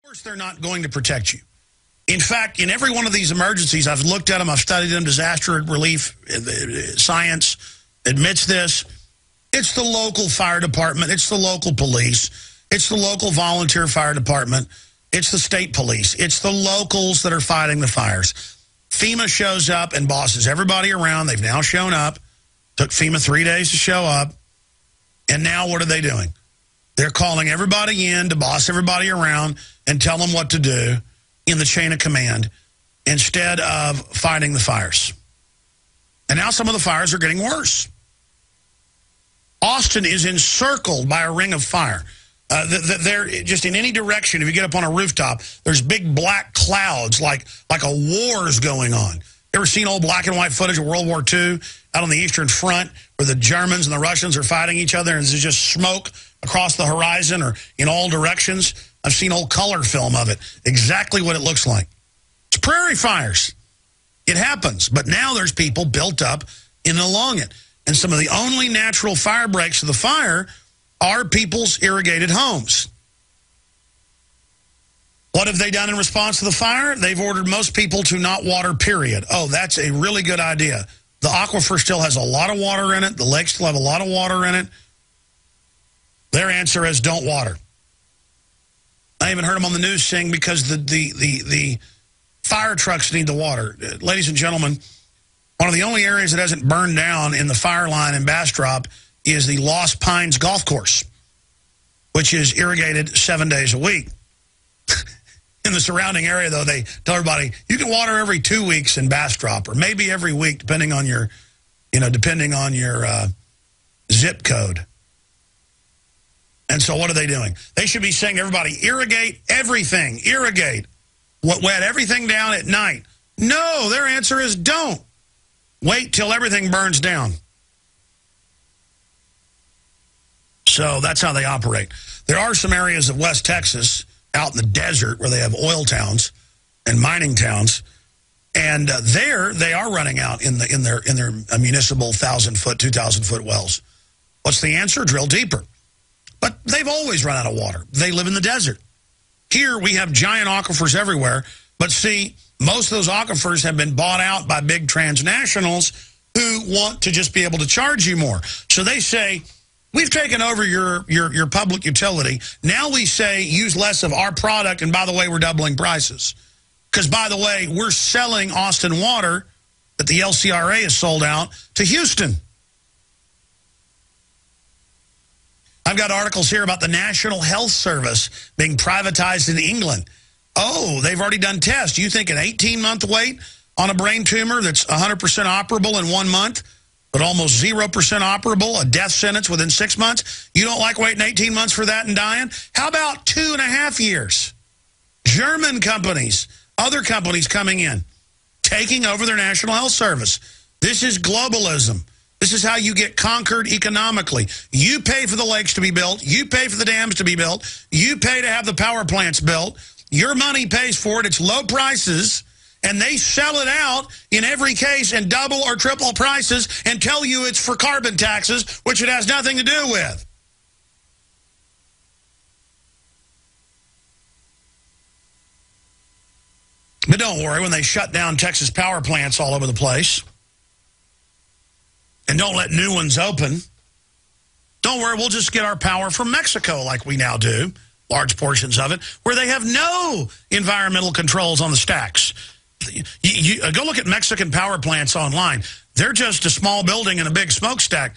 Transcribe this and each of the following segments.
course, they're not going to protect you. In fact, in every one of these emergencies, I've looked at them, I've studied them, disaster relief, science admits this. It's the local fire department. It's the local police. It's the local volunteer fire department. It's the state police. It's the locals that are fighting the fires. FEMA shows up and bosses everybody around. They've now shown up. Took FEMA 3 days to show up. And now what are they doing? They're calling everybody in to boss everybody around and tell them what to do in the chain of command instead of fighting the fires. And now some of the fires are getting worse. Austin is encircled by a ring of fire. They're just in any direction. If you get up on a rooftop, there's big black clouds like a war's going on. Ever seen old black and white footage of World War II out on the Eastern Front where the Germans and the Russians are fighting each other and there's just smoke across the horizon or in all directions? I've seen old color film of it. Exactly what it looks like. It's prairie fires. It happens. But now there's people built up in and along it. And some of the only natural fire breaks of the fire are people's irrigated homes. What have they done in response to the fire? They've ordered most people to not water, period. Oh, that's a really good idea. The aquifer still has a lot of water in it. The lakes still have a lot of water in it. Their answer is don't water. I even heard them on the news saying because the fire trucks need the water. Ladies and gentlemen, one of the only areas that hasn't burned down in the fire line in Bastrop is the Lost Pines Golf Course, which is irrigated 7 days a week. In the surrounding area, though, they tell everybody, you can water every 2 weeks in Bastrop, or maybe every week, depending on your, zip code. And so what are they doing? They should be saying to everybody, irrigate everything, irrigate. Wet everything down at night. No, their answer is don't. Wait till everything burns down. So that's how they operate. There are some areas of West Texas out in the desert where they have oil towns and mining towns, and there they are running out in their municipal 1,000-foot, 2,000-foot wells. What's the answer? Drill deeper. But they've always run out of water. They live in the desert. Here we have giant aquifers everywhere, but see, most of those aquifers have been bought out by big transnationals who want to just be able to charge you more. So they say, we've taken over your public utility. Now we say use less of our product, and by the way, we're doubling prices. Because, by the way, we're selling Austin water that the LCRA has sold out to Houston. I've got articles here about the National Health Service being privatized in England. Oh, they've already done tests. You think an 18-month wait on a brain tumor that's 100% operable in 1 month, but almost 0% operable, a death sentence within 6 months? You don't like waiting 18 months for that and dying? How about 2.5 years? German companies, other companies coming in, taking over their National Health Service. This is globalism. This is how you get conquered economically. You pay for the lakes to be built. You pay for the dams to be built. You pay to have the power plants built. Your money pays for it. It's low prices. And they sell it out in every case in double or triple prices and tell you it's for carbon taxes, which it has nothing to do with. But don't worry, when they shut down Texas power plants all over the place and don't let new ones open, don't worry, we'll just get our power from Mexico like we now do, large portions of it, where they have no environmental controls on the stacks. You go look at Mexican power plants online. They're just a small building and a big smokestack.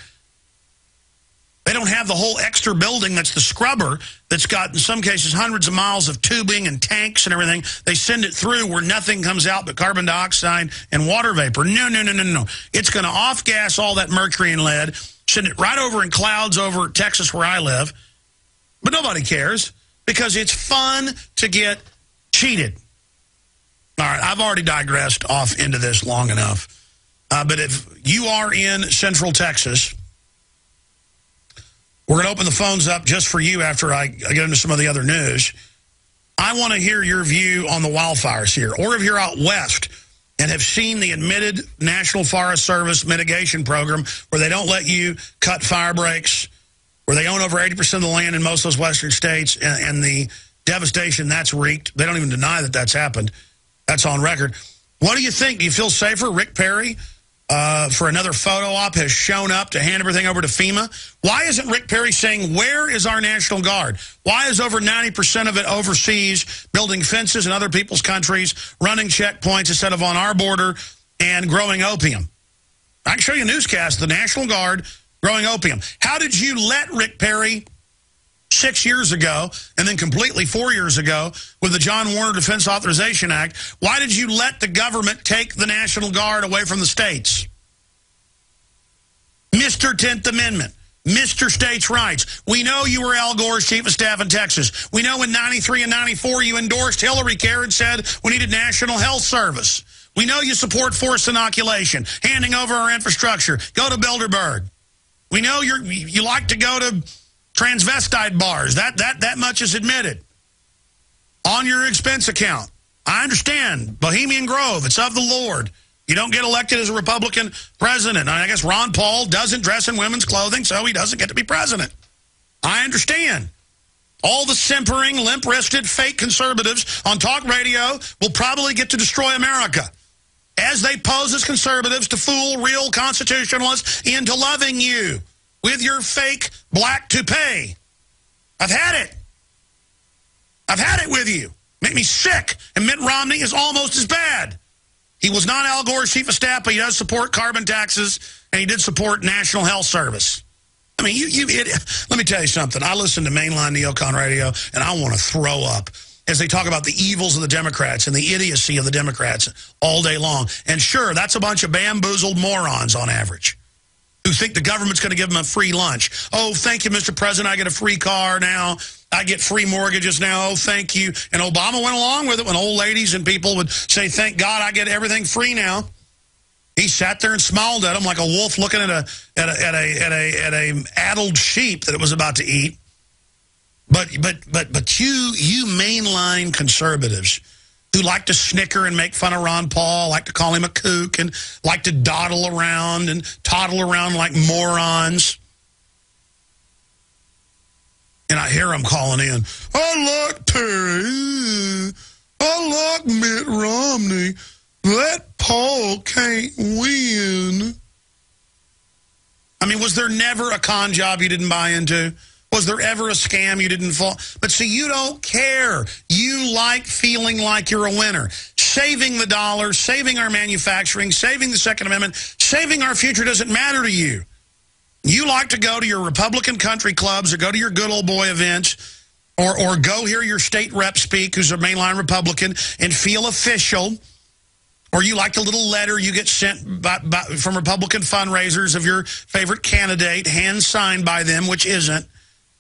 They don't have the whole extra building that's the scrubber that's got, in some cases, hundreds of miles of tubing and tanks and everything. They send it through where nothing comes out but carbon dioxide and water vapor. No. It's going to off-gas all that mercury and lead, send it right over in clouds over Texas where I live. But nobody cares because it's fun to get cheated. All right, I've already digressed off into this long enough. But if you are in Central Texas, we're going to open the phones up just for you after I get into some of the other news. I want to hear your view on the wildfires here. Or if you're out west and have seen the admitted National Forest Service mitigation program where they don't let you cut fire breaks, where they own over 80% of the land in most of those western states, and the devastation that's wreaked. They don't even deny that that's happened. That's on record. What do you think? Do you feel safer? Rick Perry, for another photo op, has shown up to hand everything over to FEMA. Why isn't Rick Perry saying, where is our National Guard? Why is over 90% of it overseas, building fences in other people's countries, running checkpoints instead of on our border, and growing opium? I can show you a newscast, the National Guard growing opium. How did you let Rick Perry 6 years ago, and then completely 4 years ago with the John Warner Defense Authorization Act, why did you let the government take the National Guard away from the states? Mr. 10th Amendment, Mr. States' Rights. We know you were Al Gore's chief of staff in Texas. We know in 93 and 94 you endorsed Hillary Care and said we needed National Health Service. We know you support forced inoculation, handing over our infrastructure. Go to Bilderberg. We know you like to go to transvestite bars. That much is admitted. On your expense account. I understand. Bohemian Grove, it's of the Lord. You don't get elected as a Republican president. I guess Ron Paul doesn't dress in women's clothing, so he doesn't get to be president. I understand. All the simpering, limp-wristed, fake conservatives on talk radio will probably get to destroy America as they pose as conservatives to fool real constitutionalists into loving you with your fake black toupee. I've had it. I've had it with you. Make me sick. And Mitt Romney is almost as bad. He was not Al Gore's chief of staff, but he does support carbon taxes, and he did support National Health Service. I mean, you idiot. Let me tell you something. I listen to mainline neocon radio, and I want to throw up as they talk about the evils of the Democrats and the idiocy of the Democrats all day long. And sure, that's a bunch of bamboozled morons on average who think the government's going to give them a free lunch. Oh, thank you, Mr. President. I get a free car now. I get free mortgages now. Oh, thank you. And Obama went along with it when old ladies and people would say, thank God I get everything free now. He sat there and smiled at them like a wolf looking at a addled sheep that it was about to eat. But you mainline conservatives who like to snicker and make fun of Ron Paul, like to call him a kook, and like to dawdle around and toddle around like morons. And I hear them calling in, I like Perry, I like Mitt Romney, that Paul can't win. I mean, was there never a con job you didn't buy into? Was there ever a scam you didn't fall? But see, you don't care. You like feeling like you're a winner. Saving the dollar, saving our manufacturing, saving the Second Amendment, saving our future doesn't matter to you. You like to go to your Republican country clubs or go to your good old boy events or go hear your state rep speak who's a mainline Republican and feel official. Or you like the little letter you get sent from Republican fundraisers of your favorite candidate, hand-signed by them, which isn't.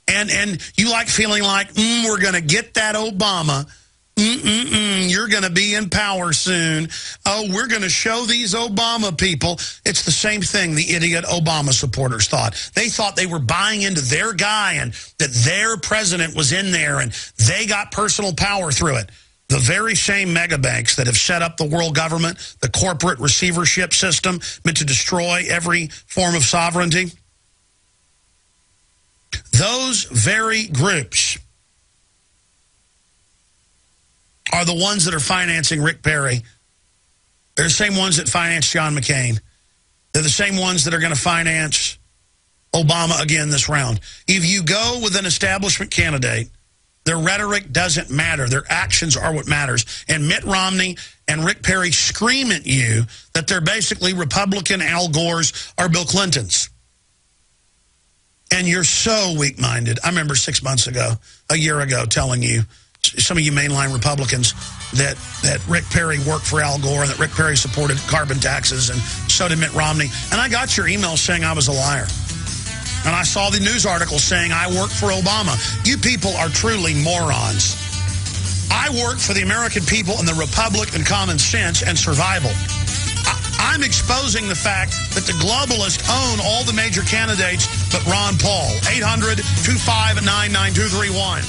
And you like feeling like, we're going to get that Obama. You're going to be in power soon. Oh, we're going to show these Obama people. It's the same thing the idiot Obama supporters thought. They thought they were buying into their guy and that their president was in there and they got personal power through it. The very same mega banks that have set up the world government, the corporate receivership system meant to destroy every form of sovereignty. Those very groups are the ones that are financing Rick Perry. They're the same ones that financed John McCain. They're the same ones that are going to finance Obama again this round. If you go with an establishment candidate, their rhetoric doesn't matter. Their actions are what matters. And Mitt Romney and Rick Perry scream at you that they're basically Republican Al Gore's or Bill Clinton's. And you're so weak-minded. I remember 6 months ago, a year ago, telling you, some of you mainline Republicans, that Rick Perry worked for Al Gore and that Rick Perry supported carbon taxes and so did Mitt Romney. And I got your email saying I was a liar. And I saw the news article saying I worked for Obama. You people are truly morons. I work for the American people and the Republic and common sense and survival. I'm exposing the fact that the globalists own all the major candidates but Ron Paul. 800-259-9231.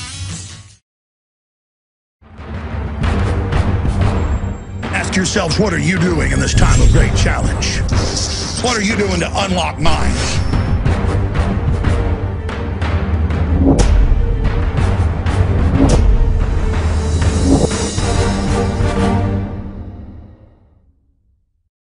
Ask yourselves, what are you doing in this time of great challenge? What are you doing to unlock minds?